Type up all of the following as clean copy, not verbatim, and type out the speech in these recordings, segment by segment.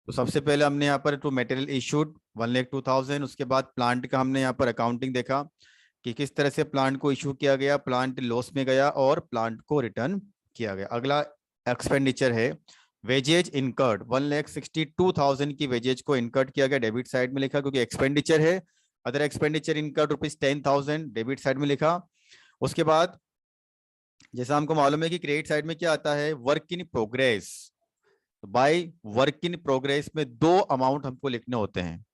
तो सबसे पहले हमने यहाँ पर टू मटेरियल इशूड 1,02,000, उसके बाद प्लांट का हमने यहाँ पर अकाउंटिंग देखा कि किस तरह से प्लांट को इशू किया गया, प्लांट लॉस में गया और प्लांट को रिटर्न किया गया। अगला एक्सपेंडिचर है वेजेज इनकर्ड, 1,62,000 की वेजेज को इनकर्ड किया गया, डेबिट साइड में लिखा क्योंकि एक्सपेंडिचर है। Other expenditure incurred ₹10,000, debit side में लिखा। उसके बाद जैसा हमको मालूम है कि क्रेडिट साइड में क्या आता है, work in progress. By work in progress में दो अमाउंट हमको लिखने होते हैं,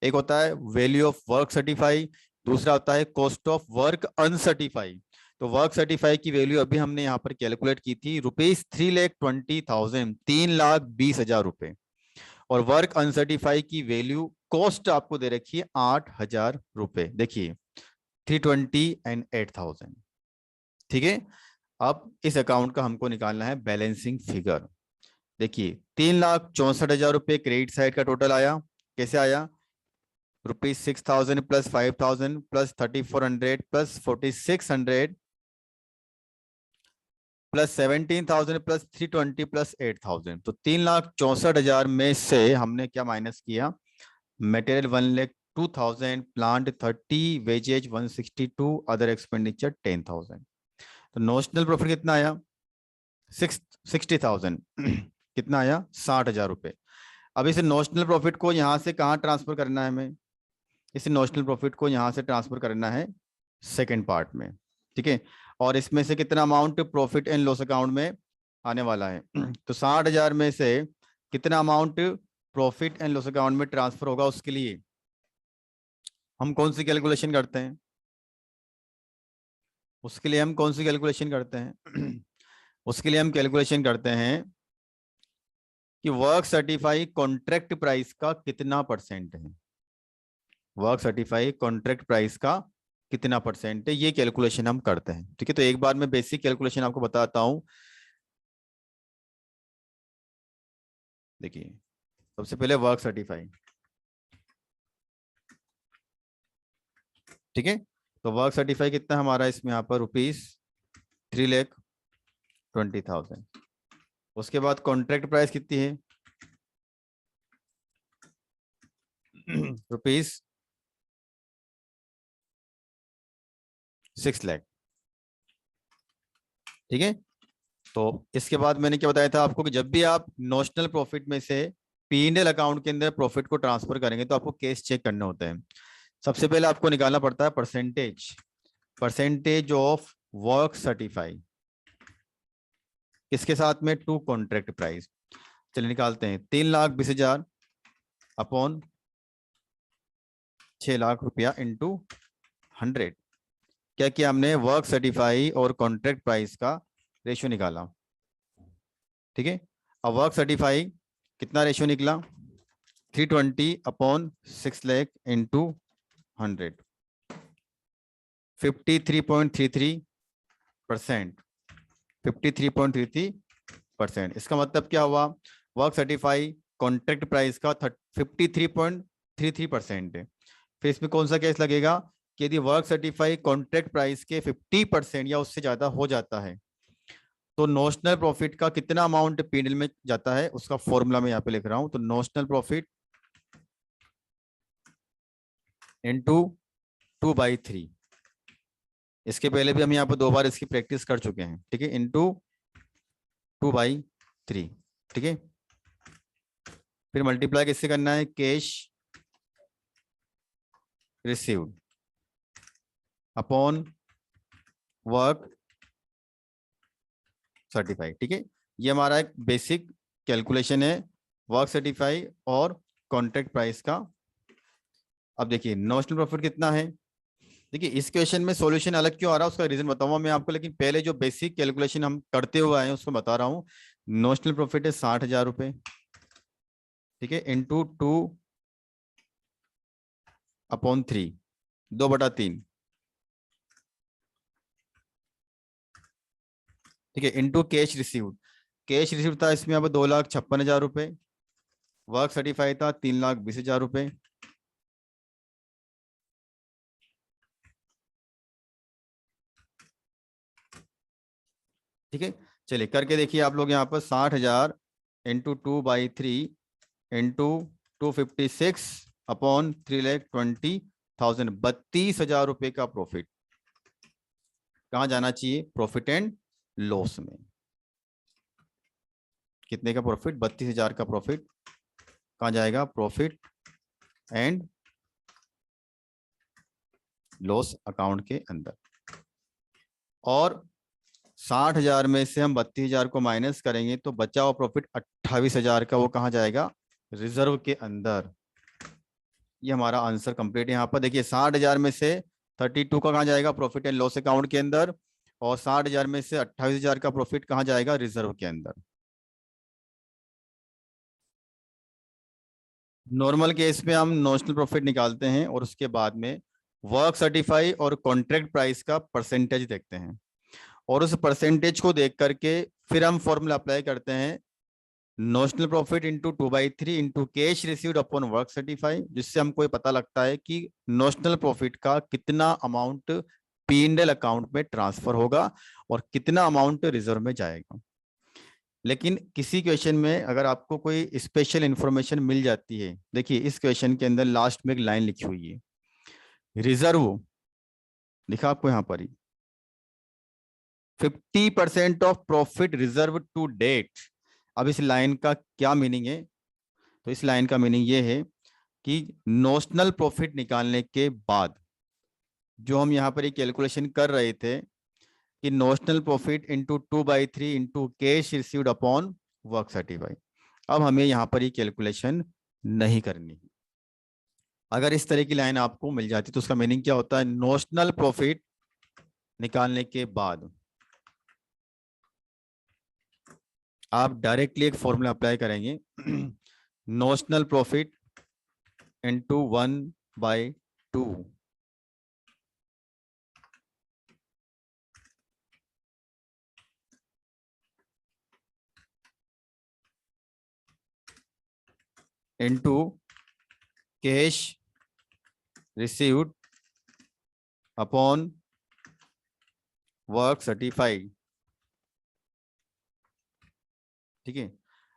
एक होता है वैल्यू ऑफ वर्क सर्टिफाई, दूसरा होता है कॉस्ट ऑफ वर्क अनसर्टिफाई। तो वर्क सर्टिफाई की वैल्यू अभी हमने यहाँ पर कैलकुलेट की थी ₹3,20,000, 3,20,000 रुपए। और वर्क अनसर्टिफाई की वैल्यू कॉस्ट आपको दे रखी है 8,000 रुपए। देखिए 320 एंड 8,000। ठीक है, अब इस अकाउंट का हमको निकालना है बैलेंसिंग फिगर। देखिए 3,64,000 रुपए क्रेडिट साइड का टोटल आया। कैसे आया, ₹6,000 plus 5,000 plus 3,400 plus 4,600 plus 17,000 plus 320 plus 8,000। तो 3,64,000 में से हमने क्या माइनस किया, material 1,02,000, plant 30, wages 162, other expenditure 10,000। तो नोशनल प्रॉफिट कितना आया, 60,000 कितना आया, 60,000 रुपए। अब इसे नोशनल प्रॉफिट को यहां से कहां ट्रांसफर करना है हमें, इसे नोशनल प्रॉफिट को यहां से ट्रांसफर करना है सेकंड पार्ट में। ठीक है, और इसमें से कितना amount profit and loss account में आने वाला है तो 60,000 में से कितना amount profit and loss account में ट्रांसफर होगा, उसके लिए हम कौन सी कैलकुलेशन करते हैं, उसके लिए हम कौन सी कैलकुलेशन करते हैं उसके लिए हम कैलकुलेशन करते हैं कि वर्क सर्टिफाई कॉन्ट्रैक्ट प्राइस का कितना परसेंट है, वर्क सर्टिफाई कॉन्ट्रैक्ट प्राइस का कितना परसेंट है, ये कैलकुलेशन हम करते हैं। ठीक है, तो एक बार मैं बेसिक कैलकुलेशन आपको बताता हूं। देखिए सबसे पहले वर्क सर्टिफाई, ठीक है, तो वर्क सर्टिफाई कितना हमारा इसमें यहाँ पर ₹3,20,000। उसके बाद कॉन्ट्रैक्ट प्राइस कितनी है ₹6,00,000। ठीक है, तो इसके बाद मैंने क्या बताया था आपको कि जब भी आप नॉशनल प्रॉफिट में से P&L अकाउंट के अंदर प्रॉफिट को ट्रांसफर करेंगे तो आपको केस चेक करने होते हैं। सबसे पहले आपको निकालना पड़ता है परसेंटेज ऑफ वर्क सर्टिफाई, किसके साथ में, टू कॉन्ट्रैक्ट प्राइस। चलिए निकालते हैं, 3,20,000 अपॉन 6,00,000 रुपया इंटू 100। क्या किया हमने, वर्क सर्टिफाई और कॉन्ट्रैक्ट प्राइस का रेशियो निकाला। ठीक है, अब वर्क सर्टिफाई कितना रेशियो निकला, 320 अपॉन 6,00,000 इंटू 100, 53.33%, 53.33%। इसका मतलब क्या हुआ, वर्क सर्टिफाई कॉन्ट्रैक्ट प्राइस का 53.33% है। फिर इसमें कौन सा केस लगेगा कि यदि वर्क सर्टिफाई कॉन्ट्रैक्ट प्राइस के 50% या उससे ज्यादा हो जाता है तो नोशनल प्रॉफिट का कितना अमाउंट P&L में जाता है, उसका फॉर्मूला मैं यहाँ पे लिख रहा हूं। तो नोशनल प्रॉफिट इंटू 2/3, इसके पहले भी हम यहाँ पर 2 बार इसकी प्रैक्टिस कर चुके हैं। ठीक है, इंटू 2/3। ठीक है, फिर मल्टीप्लाई किससे करना है, cash received upon work certified. ठीक है, ये हमारा एक बेसिक कैलकुलेशन है वर्क सर्टिफाई और कॉन्ट्रैक्ट प्राइस का। अब देखिए नोशनल प्रॉफिट कितना है, देखिए इस क्वेश्चन में सॉल्यूशन अलग क्यों आ रहा है उसका रीजन बताऊंगा मैं आपको, लेकिन पहले जो बेसिक कैलकुलेशन हम करते हुए आए हैं उसको बता रहा हूं। नोशनल प्रॉफिट है 60,000 रुपए, ठीक है, इंटू 2/3, 2/3, ठीक है, into cash received. Cash received था इसमें अब 2,56,000 रुपए, वर्क सर्टिफाइड था 3,20,000 रुपए। ठीक है, चलिए करके देखिए आप लोग यहाँ पर 60,000 इंटू 2/3 इंटू 256 अपॉन 3,20,000, 32,000 रुपए का प्रॉफिट कहाँ जाना चाहिए? प्रॉफिट एंड लॉस में। कितने का प्रॉफिट? 32,000 का प्रॉफिट कहाँ जाएगा? प्रॉफिट एंड लॉस अकाउंट के अंदर। और 60,000 में से हम 32,000 को माइनस करेंगे तो बचा हुआ प्रॉफिट 28,000 का, वो कहाँ जाएगा? रिजर्व के अंदर। ये हमारा आंसर कंप्लीट है। यहाँ पर देखिए 60,000 में से 32 का कहाँ जाएगा? प्रॉफिट एंड लॉस अकाउंट के अंदर। और 60,000 में से 28,000 का प्रॉफिट कहाँ जाएगा? रिजर्व के अंदर। नॉर्मल केस में हम नॉशनल प्रॉफिट निकालते हैं और उसके बाद में वर्क सर्टिफाई और कॉन्ट्रैक्ट प्राइस का परसेंटेज देखते हैं, और उस परसेंटेज को देख करके फिर हम फॉर्मूला अप्लाई करते हैं, notional profit into 2/3 into cash received upon work certify, जिससे हमको ये पता लगता है कि नॉशनल प्रॉफिट का कितना अमाउंट P&L अकाउंट में ट्रांसफर होगा और कितना अमाउंट रिजर्व में जाएगा। लेकिन किसी क्वेश्चन में अगर आपको कोई स्पेशल इंफॉर्मेशन मिल जाती है, देखिए इस क्वेश्चन के अंदर लास्ट में एक लाइन लिखी हुई है, रिजर्व लिखा आपको यहाँ पर ही, 50% of profit reserve to date. अब इस लाइन का क्या मीनिंग है? तो इस लाइन का मीनिंग ये है कि नॉशनल प्रॉफिट निकालने के बाद जो हम यहाँ पर एक कैलकुलेशन कर रहे थे कि notional profit into 2/3 into cash received upon work certify, अब हमें यहाँ पर ये कैलकुलेशन नहीं करनी। अगर इस तरह की लाइन आपको मिल जाती तो उसका मीनिंग क्या होता है? नॉशनल प्रॉफिट निकालने के बाद आप डायरेक्टली एक फॉर्मूला अप्लाई करेंगे, notional profit into 1/2 into cash received upon work certified. ठीक है,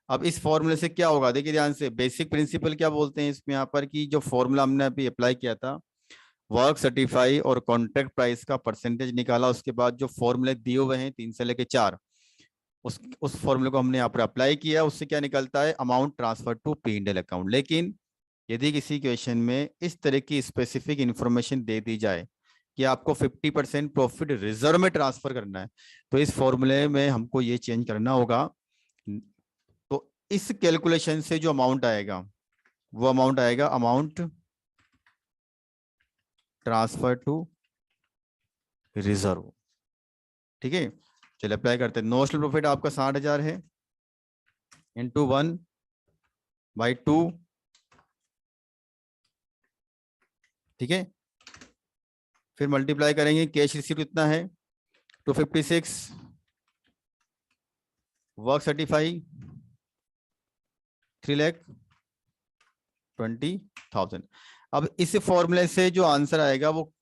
अब इस फॉर्मूले से क्या होगा? देखिए ध्यान से, बेसिक प्रिंसिपल क्या बोलते हैं इसमें यहाँ पर कि जो फॉर्मूला हमने अभी अप्लाई किया था, वर्क सर्टिफाई और कॉन्ट्रैक्ट प्राइस का परसेंटेज निकाला, उसके बाद जो फॉर्मूले दिए हुए हैं 3 से लेके 4, उस फॉर्मूले को हमने यहाँ पर अप्लाई किया, उससे क्या निकलता है? Amount transfer to P&L account. लेकिन यदि किसी क्वेश्चन में इस तरह की स्पेसिफिक इंफॉर्मेशन दे दी जाए कि आपको 50% प्रॉफिट रिजर्व में ट्रांसफर करना है, तो इस फॉर्मूले में हमको ये चेंज करना होगा। तो इस कैलकुलेशन से जो अमाउंट आएगा वो अमाउंट आएगा अमाउंट ट्रांसफर टू रिजर्व। ठीक है, चलिए अप्लाई करते हैं। नॉशनल प्रॉफिट आपका 60,000 है, इंटू 1/2। ठीक है, फिर मल्टीप्लाई करेंगे, कैश रिसीव कितना है? 256, वर्क सर्टिफाई 3,20,000। अब इस फॉर्मूले से जो आंसर आएगा वो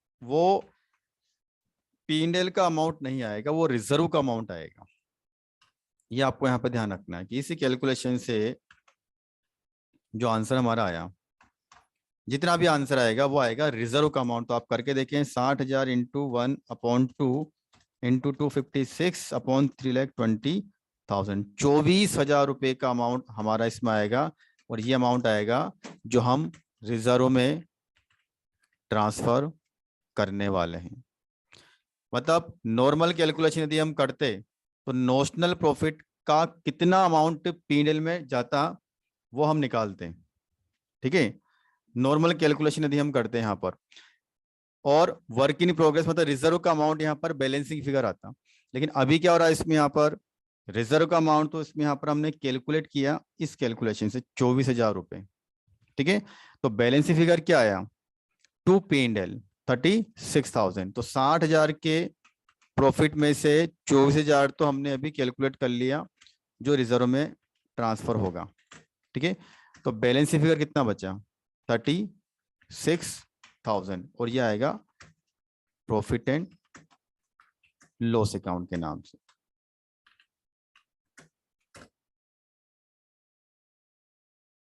P&L का अमाउंट नहीं आएगा, वो रिजर्व का अमाउंट आएगा। ये आपको यहाँ पर ध्यान रखना है कि इसी कैलकुलेशन से जो आंसर हमारा आया, जितना भी आंसर आएगा वो आएगा रिजर्व का अमाउंट। तो आप करके देखें, 60,000 इंटू 1/2 इंटू 256 अपॉन 3,20,000, 24,000 रुपए का अमाउंट हमारा इसमें आएगा। और ये अमाउंट आएगा जो हम रिजर्व में ट्रांसफर करने वाले हैं। मतलब नॉर्मल कैलकुलेशन यदि हम करते तो नॉशनल प्रॉफिट का कितना अमाउंट P&L में जाता वो हम निकालते हैं। ठीक है, नॉर्मल कैलकुलेशन यदि हम करते हैं यहाँ पर, और वर्क इन प्रोग्रेस मतलब रिजर्व का अमाउंट यहाँ पर बैलेंसिंग फिगर आता। लेकिन अभी क्या हो रहा है इसमें, यहाँ पर रिजर्व का अमाउंट तो इसमें यहाँ पर हमने कैलकुलेट किया इस कैलकुलेशन से 24,000 रुपए। ठीक है, तो बैलेंसिंग फिगर क्या आया? To P&L 36,000। तो 60,000 के प्रॉफिट में से 24,000 तो हमने अभी कैलकुलेट कर लिया जो रिजर्व में ट्रांसफर होगा। ठीक है, तो बैलेंसिंग फिगर कितना बचा? 36,000, और ये आएगा प्रॉफिट एंड लॉस अकाउंट के नाम से।